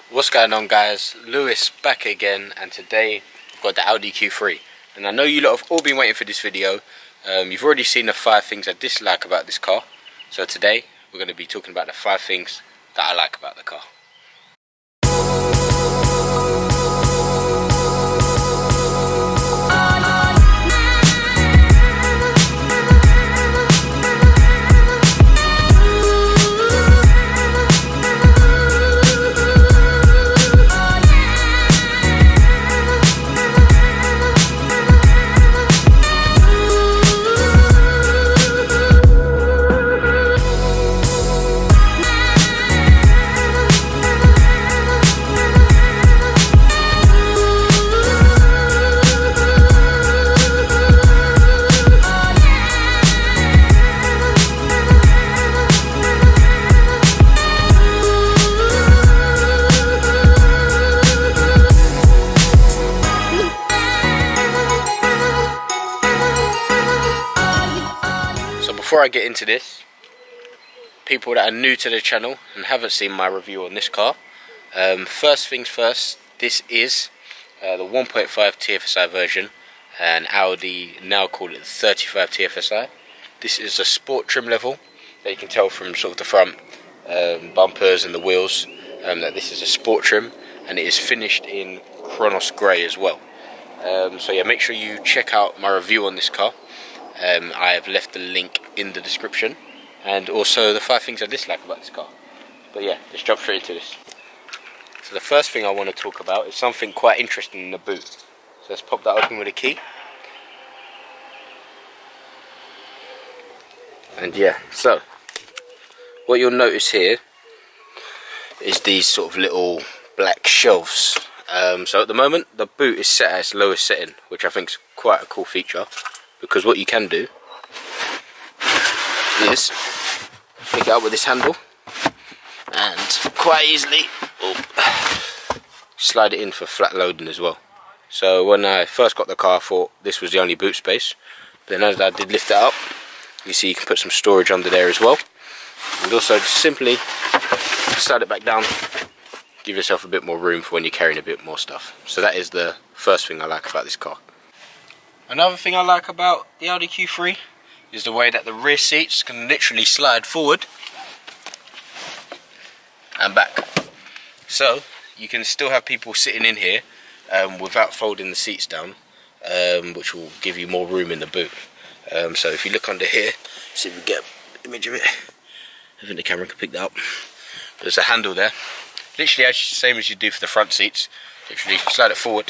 What's going on, guys? Lewis back again, and today I've got the Audi Q3. And I know you lot have all been waiting for this video. You've already seen the 5 things I dislike about this car. So today we're going to be talking about the 5 things that I like about the car. Before I get into this, people that are new to the channel and haven't seen my review on this car, first things first, this is the 1.5 TFSI version, and Audi now call it the 35 TFSI. This is a sport trim level that you can tell from sort of the front bumpers and the wheels that this is a sport trim, and it is finished in Chronos Grey as well. So yeah, make sure you check out my review on this car. I have left the link in the description, and also the 5 things I dislike about this car. But yeah, let's jump straight into this. So the first thing I want to talk about is something quite interesting in the boot. So let's pop that open with a key. And yeah, so what you'll notice here is these sort of little black shelves. So at the moment the boot is set at its lowest setting, which I think is quite a cool feature. Because what you can do is pick it up with this handle and quite easily slide it in for flat loading as well. So when I first got the car, I thought this was the only boot space. But then as I did lift it up, you see you can put some storage under there as well. And also just simply slide it back down, give yourself a bit more room for when you're carrying a bit more stuff. So that is the first thing I like about this car. Another thing I like about the Audi Q3 is the way that the rear seats can literally slide forward and back. So you can still have people sitting in here without folding the seats down, which will give you more room in the boot. So if you look under here, see if we get an image of it. I think the camera can pick that up. There's a handle there. Literally as same as you do for the front seats. Literally slide it forward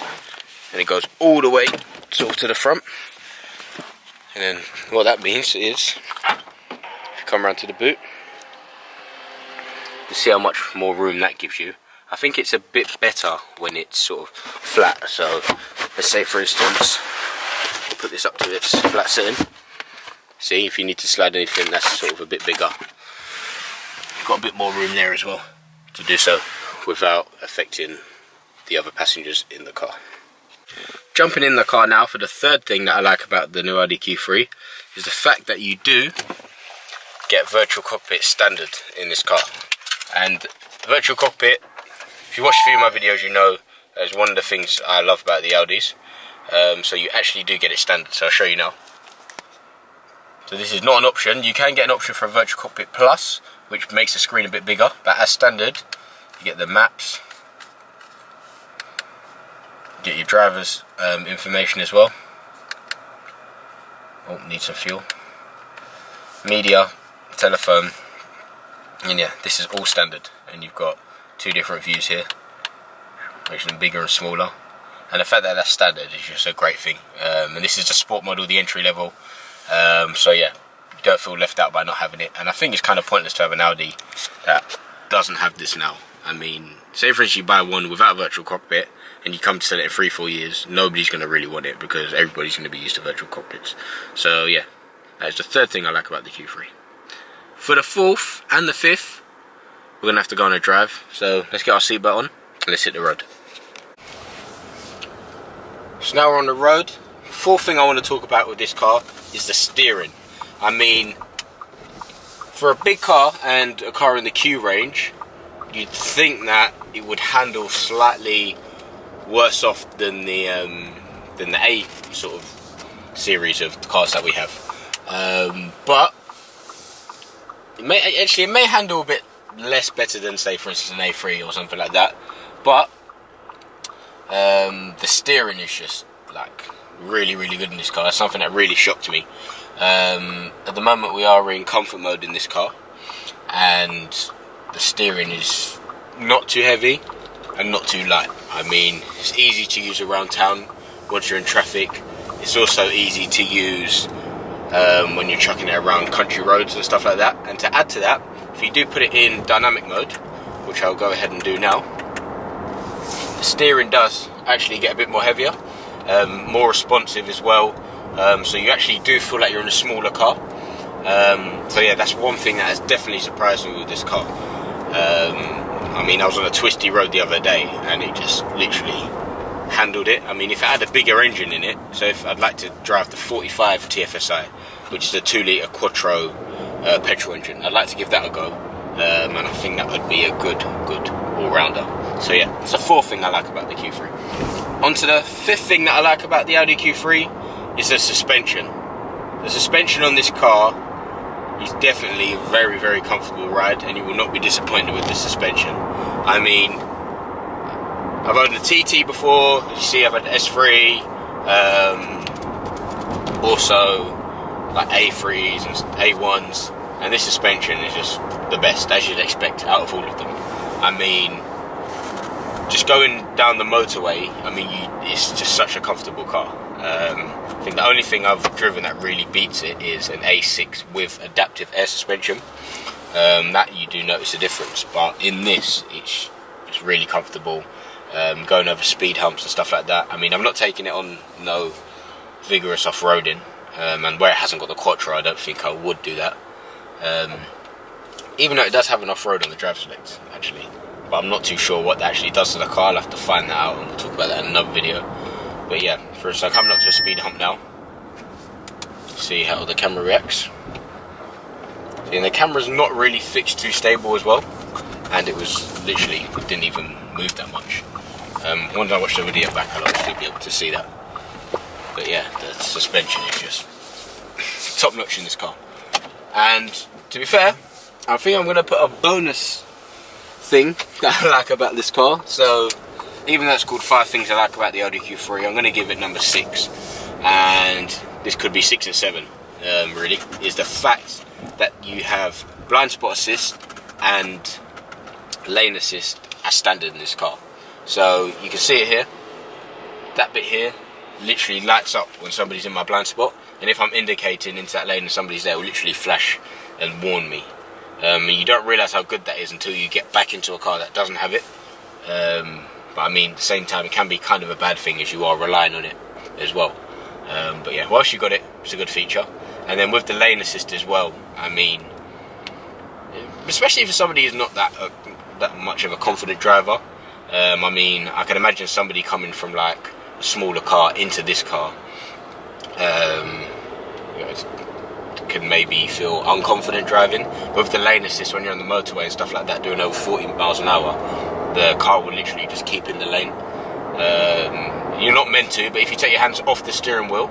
and it goes all the way sort of to the front. And then what that means is, if you come around to the boot, you see how much more room that gives you. I think it's a bit better when it's sort of flat. So let's say for instance, we'll put this up to its flat setting. See, if you need to slide anything, that's sort of a bit bigger. You've got a bit more room there as well to do so without affecting the other passengers in the car. Jumping in the car now for the third thing that I like about the new Audi Q3 is the fact that you do get virtual cockpit standard in this car. And virtual cockpit, if you watch a few of my videos, you know is one of the things I love about the Audis. So you actually do get it standard, so I'll show you now. So this is not an option. You can get an option for a virtual cockpit plus, which makes the screen a bit bigger, but as standard you get the maps, get your driver's information as well. Oh, need some fuel. Media, telephone, and yeah, this is all standard. And you've got 2 different views here, making them bigger and smaller. And the fact that that's standard is just a great thing. And this is the sport model, the entry level. So yeah, you don't feel left out by not having it. And I think it's kind of pointless to have an Audi that doesn't have this now. I mean, say for instance you buy one without a virtual cockpit and you come to sell it in 3-4 years, nobody's going to really want it because everybody's going to be used to virtual cockpits. So yeah, that's the third thing I like about the Q3. For the fourth and the fifth, we're going to have to go on a drive. So let's get our seatbelt on and let's hit the road. So now we're on the road. Fourth thing I want to talk about with this car is the steering. I mean, for a big car and a car in the Q range, you'd think that it would handle slightly worse off than the A sort of series of cars that we have, but it may handle a bit less better than, say, for instance, an A3 or something like that. But the steering is just like really good in this car. That's something that really shocked me. At the moment we are in comfort mode in this car, and the steering is not too heavy and not too light. I mean, it's easy to use around town once you're in traffic. It's also easy to use when you're chucking it around country roads and stuff like that. And to add to that, if you do put it in dynamic mode, which I'll go ahead and do now, the steering does actually get a bit more heavier, more responsive as well, so you actually do feel like you're in a smaller car. So yeah, that's one thing that has definitely surprised me with this car. I mean, I was on a twisty road the other day and it just literally handled it. I mean, if it had a bigger engine in it, so if I'd like to drive the 45 TFSI, which is a 2-litre Quattro petrol engine, I'd like to give that a go, and I think that would be a good all-rounder. So yeah, it's the fourth thing I like about the Q3. On to the fifth thing that I like about the Audi Q3 is the suspension. The suspension on this car is definitely a very comfortable ride, and you will not be disappointed with the suspension. I mean, I've owned a TT before, as you see I've had the S3, also like A3s and A1s, and this suspension is just the best, as you'd expect out of all of them. I mean, just going down the motorway, I mean, it's just such a comfortable car. I think the only thing I've driven that really beats it is an A6 with adaptive air suspension. That you do notice a difference, but in this, it's really comfortable. Going over speed humps and stuff like that. I mean, I'm not taking it on no vigorous off-roading, and where it hasn't got the Quattro, I don't think I would do that. Even though it does have an off-road on the drive select, actually. But I'm not too sure what that actually does to the car. I'll have to find that out and we'll talk about that in another video. But yeah, first I'm coming up to a speed hump now. See how the camera reacts. See, and the camera's not really fixed too stable as well. And it was literally, it didn't even move that much. Once I watch the video back, I'll obviously be able to see that. But yeah, the suspension is just top notch in this car. And to be fair, I think I'm going to put a bonus thing that I like about this car. So even though it's called 5 things I like about the Audi Q3, I'm going to give it number 6. And this could be 6 and 7, really, is the fact that you have blind spot assist and lane assist as standard in this car. So you can see it here. That bit here literally lights up when somebody's in my blind spot, and if I'm indicating into that lane and somebody's there, it will literally flash and warn me. And you don't realise how good that is until you get back into a car that doesn't have it. But I mean, at the same time, it can be kind of a bad thing as you are relying on it as well. But yeah, whilst you got it, it's a good feature. And then with the lane assist as well, I mean, especially for somebody who's not that much of a confident driver, I mean, I can imagine somebody coming from like a smaller car into this car, you know, can maybe feel unconfident driving. With the lane assist, when you're on the motorway and stuff like that, doing over 40 miles an hour, the car will literally just keep in the lane. You're not meant to, but if you take your hands off the steering wheel,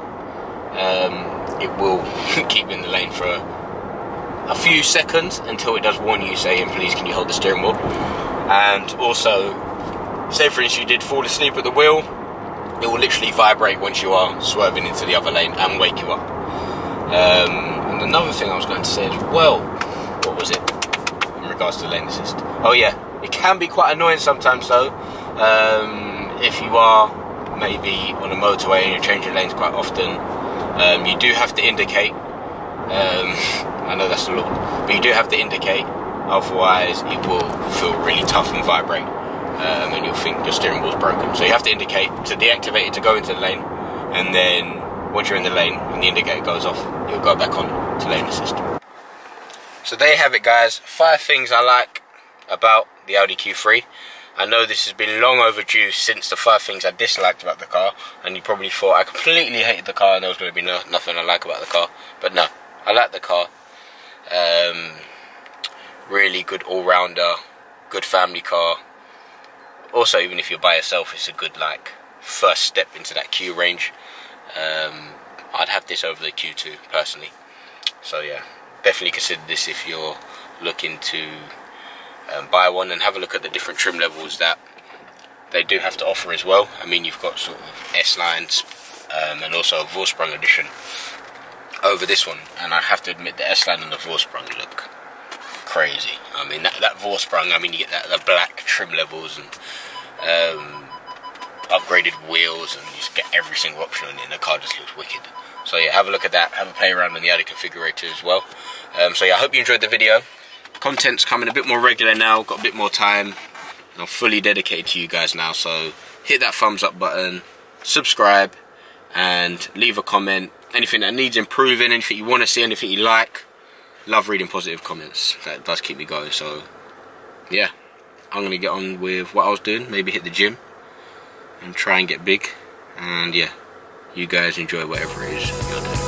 it will keep in the lane for a few seconds until it does warn you, saying, please can you hold the steering wheel. And also, say for instance you did fall asleep at the wheel, it will literally vibrate once you are swerving into the other lane and wake you up. And another thing I was going to say as well, what was it in regards to lane assist? Oh yeah, it can be quite annoying sometimes though, if you are maybe on a motorway and you're changing lanes quite often. You do have to indicate, I know that's a lot, but you do have to indicate, otherwise it will feel really tough and vibrate, and you'll think your steering wheel's broken. So you have to indicate to deactivate it to go into the lane, and then once you're in the lane and the indicator goes off, you'll go back on to lane assist. So there you have it guys, 5 things I like about the Audi Q3. I know this has been long overdue since the 5 things I disliked about the car, and you probably thought I completely hated the car and there was going to be nothing I like about the car, but no, I like the car. Really good all-rounder, good family car. Also, even if you're by yourself, it's a good like first step into that Q range. I'd have this over the Q2 personally. So yeah, definitely consider this if you're looking to buy one, and have a look at the different trim levels that they do have to offer as well. I mean, you've got sort of S-lines and also a Vorsprung edition over this one, and I have to admit the S-line and the Vorsprung look crazy. I mean, that Vorsprung, I mean, you get the black trim levels and upgraded wheels, and you just get every single option on it, and the car just looks wicked. So yeah, have a look at that, have a play around on the AUDI configurator as well. So yeah, I hope you enjoyed the video. Content's coming a bit more regular now, got a bit more time, and I'm fully dedicated to you guys now. So hit that thumbs up button, subscribe, and leave a comment. Anything that needs improving, anything you want to see, anything you like. Love reading positive comments, that does keep me going. So yeah, I'm going to get on with what I was doing, maybe hit the gym and try and get big. And yeah, you guys enjoy whatever it is you're doing.